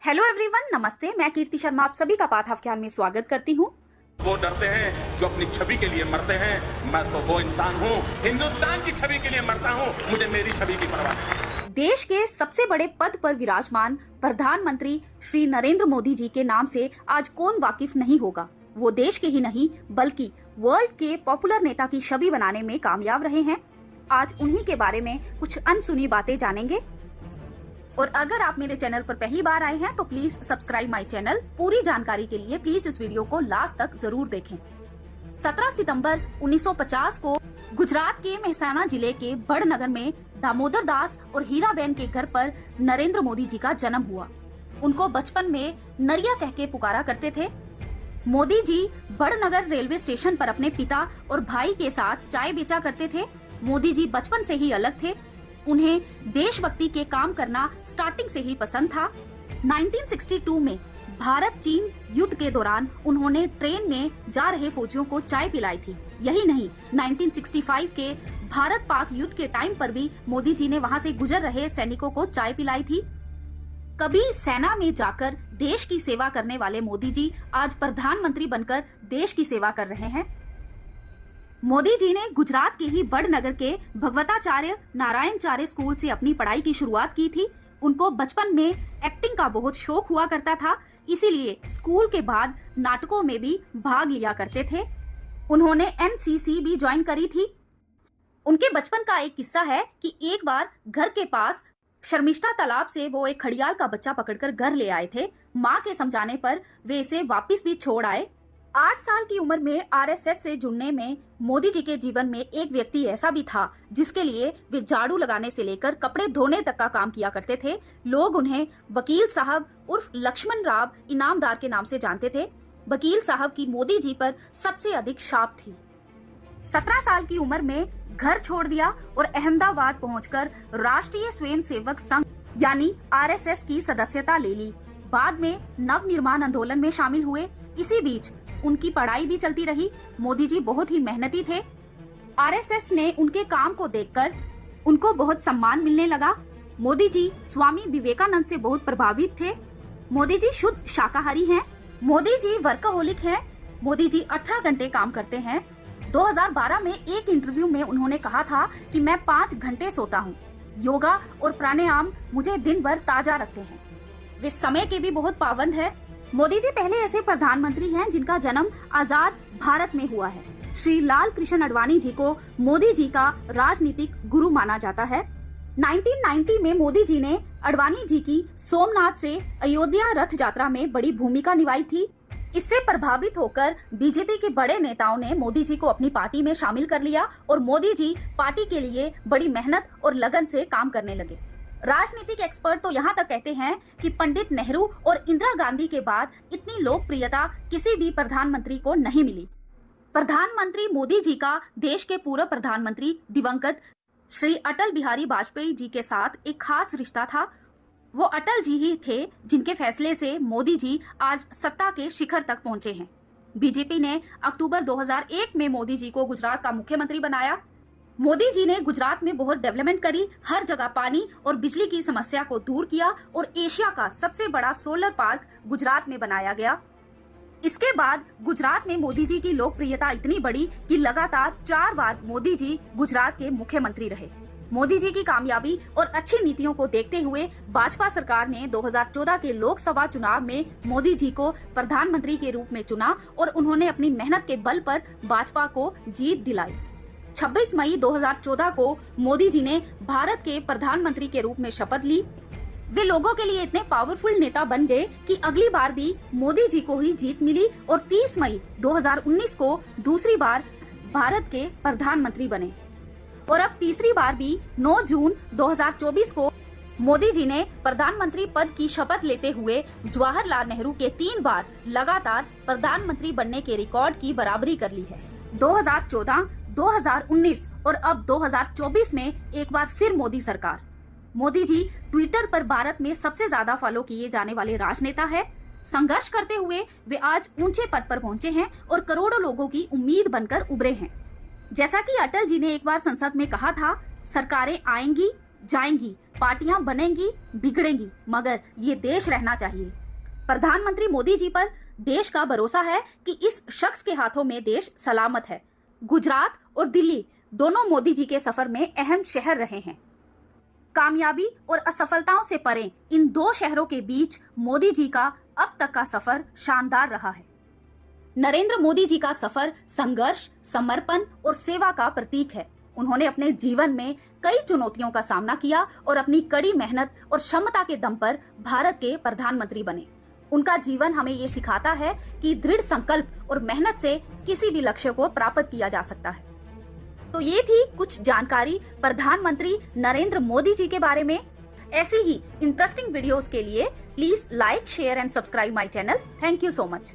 Hello everyone, नमस्ते। मैं कीर्ति शर्मा आप सभी का पाथाव ज्ञान में स्वागत करती हूँ। वो डरते हैं जो अपनी छवि के लिए मरते हैं। मैं तो वो इंसान हूँ, हिंदुस्तान की छवि के लिए मरता हूँ। मुझे मेरी छवि की परवाह नहीं। देश के सबसे बड़े पद पर विराजमान प्रधानमंत्री श्री नरेंद्र मोदी जी के नाम से आज कौन वाकिफ नहीं होगा। वो देश के ही नहीं बल्कि वर्ल्ड के पॉपुलर नेता की छवि बनाने में कामयाब रहे हैं। आज उन्हीं के बारे में कुछ अनसुनी बातें जानेंगे। और अगर आप मेरे चैनल पर पहली बार आए हैं तो प्लीज सब्सक्राइब माय चैनल। पूरी जानकारी के लिए प्लीज इस वीडियो को लास्ट तक जरूर देखें। 17 सितंबर 1950 को गुजरात के मेहसाणा जिले के बड़नगर में दामोदर दास और हीराबेन के घर पर नरेंद्र मोदी जी का जन्म हुआ। उनको बचपन में नरिया कह के पुकारा करते थे। मोदी जी बड़नगर रेलवे स्टेशन पर अपने पिता और भाई के साथ चाय बेचा करते थे। मोदी जी बचपन से ही अलग थे। उन्हें देशभक्ति के काम करना स्टार्टिंग से ही पसंद था। 1962 में भारत चीन युद्ध के दौरान उन्होंने ट्रेन में जा रहे फौजियों को चाय पिलाई थी। यही नहीं, 1965 के भारत पाक युद्ध के टाइम पर भी मोदी जी ने वहां से गुजर रहे सैनिकों को चाय पिलाई थी। कभी सेना में जाकर देश की सेवा करने वाले मोदी जी आज प्रधानमंत्री बनकर देश की सेवा कर रहे हैं। मोदी जी ने गुजरात के ही बड़नगर के भगवताचार्य नारायणचार्य स्कूल से अपनी पढ़ाई की शुरुआत की थी। उनको बचपन में एक्टिंग का बहुत शौक हुआ करता था, इसीलिए स्कूल के बाद नाटकों में भी भाग लिया करते थे। उन्होंने एनसीसी भी ज्वाइन करी थी। उनके बचपन का एक किस्सा है कि एक बार घर के पास शर्मिष्ठा तालाब से वो एक खड़ियाल का बच्चा पकड़कर घर ले आए थे। माँ के समझाने पर वे इसे वापस भी छोड़ आए। 8 साल की उम्र में आरएसएस से जुड़ने में मोदी जी के जीवन में एक व्यक्ति ऐसा भी था जिसके लिए वे झाड़ू लगाने से लेकर कपड़े धोने तक का काम किया करते थे। लोग उन्हें वकील साहब उर्फ लक्ष्मण राव इनामदार के नाम से जानते थे। वकील साहब की मोदी जी पर सबसे अधिक छाप थी। 17 साल की उम्र में घर छोड़ दिया और अहमदाबाद पहुंचकर राष्ट्रीय स्वयंसेवक संघ यानी आरएसएस की सदस्यता ले ली। बाद में नवनिर्माण आंदोलन में शामिल हुए। इसी बीच उनकी पढ़ाई भी चलती रही। मोदी जी बहुत ही मेहनती थे। आरएसएस ने उनके काम को देखकर उनको बहुत सम्मान मिलने लगा। मोदी जी स्वामी विवेकानंद से बहुत प्रभावित थे। मोदी जी शुद्ध शाकाहारी हैं। मोदी जी वर्कहोलिक हैं। मोदी जी 18 घंटे काम करते हैं। 2012 में एक इंटरव्यू में उन्होंने कहा था कि मैं 5 घंटे सोता हूँ। योगा और प्राणायाम मुझे दिन भर ताजा रखते हैं। वे समय के भी बहुत पाबंद है। मोदी जी पहले ऐसे प्रधानमंत्री हैं जिनका जन्म आजाद भारत में हुआ है। श्री लाल कृष्ण आडवाणी जी को मोदी जी का राजनीतिक गुरु माना जाता है। 1990 में मोदी जी ने आडवाणी जी की सोमनाथ से अयोध्या रथ यात्रा में बड़ी भूमिका निभाई थी। इससे प्रभावित होकर बीजेपी के बड़े नेताओं ने मोदी जी को अपनी पार्टी में शामिल कर लिया और मोदी जी पार्टी के लिए बड़ी मेहनत और लगन से काम करने लगे। राजनीतिक एक्सपर्ट तो यहाँ तक कहते हैं कि पंडित नेहरू और इंदिरा गांधी के बाद इतनी लोकप्रियता किसी भी प्रधानमंत्री को नहीं मिली। प्रधानमंत्री मोदी जी का देश के पूर्व प्रधानमंत्री दिवंगत श्री अटल बिहारी वाजपेयी जी के साथ एक खास रिश्ता था। वो अटल जी ही थे जिनके फैसले से मोदी जी आज सत्ता के शिखर तक पहुंचे हैं। बीजेपी ने अक्टूबर 2001 में मोदी जी को गुजरात का मुख्यमंत्री बनाया। मोदी जी ने गुजरात में बहुत डेवलपमेंट करी। हर जगह पानी और बिजली की समस्या को दूर किया और एशिया का सबसे बड़ा सोलर पार्क गुजरात में बनाया गया। इसके बाद गुजरात में मोदी जी की लोकप्रियता इतनी बढ़ी कि लगातार 4 बार मोदी जी गुजरात के मुख्यमंत्री रहे। मोदी जी की कामयाबी और अच्छी नीतियों को देखते हुए भाजपा सरकार ने 2014 के लोकसभा चुनाव में मोदी जी को प्रधानमंत्री के रूप में चुना और उन्होंने अपनी मेहनत के बल पर भाजपा को जीत दिलाई। 26 मई 2014 को मोदी जी ने भारत के प्रधानमंत्री के रूप में शपथ ली। वे लोगों के लिए इतने पावरफुल नेता बन गए कि अगली बार भी मोदी जी को ही जीत मिली और 30 मई 2019 को दूसरी बार भारत के प्रधानमंत्री बने। और अब तीसरी बार भी 9 जून 2024 को मोदी जी ने प्रधानमंत्री पद की शपथ लेते हुए जवाहरलाल नेहरू के 3 बार लगातार प्रधानमंत्री बनने के रिकॉर्ड की बराबरी कर ली है। 2014, 2019 और अब 2024 में एक बार फिर मोदी सरकार। मोदी जी ट्विटर पर भारत में सबसे ज्यादा फॉलो किए जाने वाले राजनेता है। संघर्ष करते हुए वे आज ऊंचे पद पर पहुंचे हैं और करोड़ों लोगों की उम्मीद बनकर उभरे हैं। जैसा कि अटल जी ने एक बार संसद में कहा था, सरकारें आएंगी जाएंगी पार्टियां बनेंगी बिगड़ेंगी, मगर ये देश रहना चाहिए। प्रधानमंत्री मोदी जी पर देश का भरोसा है कि इस शख्स के हाथों में देश सलामत है। गुजरात और दिल्ली दोनों मोदी जी के सफर में अहम शहर रहे हैं। कामयाबी और असफलताओं से परे इन दो शहरों के बीच मोदी जी का अब तक का सफर शानदार रहा है। नरेंद्र मोदी जी का सफर संघर्ष, समर्पण और सेवा का प्रतीक है। उन्होंने अपने जीवन में कई चुनौतियों का सामना किया और अपनी कड़ी मेहनत और क्षमता के दम पर भारत के प्रधानमंत्री बने। उनका जीवन हमें ये सिखाता है कि दृढ़ संकल्प और मेहनत से किसी भी लक्ष्य को प्राप्त किया जा सकता है। तो ये थी कुछ जानकारी प्रधानमंत्री नरेंद्र मोदी जी के बारे में। ऐसी ही इंटरेस्टिंग वीडियोस के लिए please like, share and subscribe my channel. Thank you so much.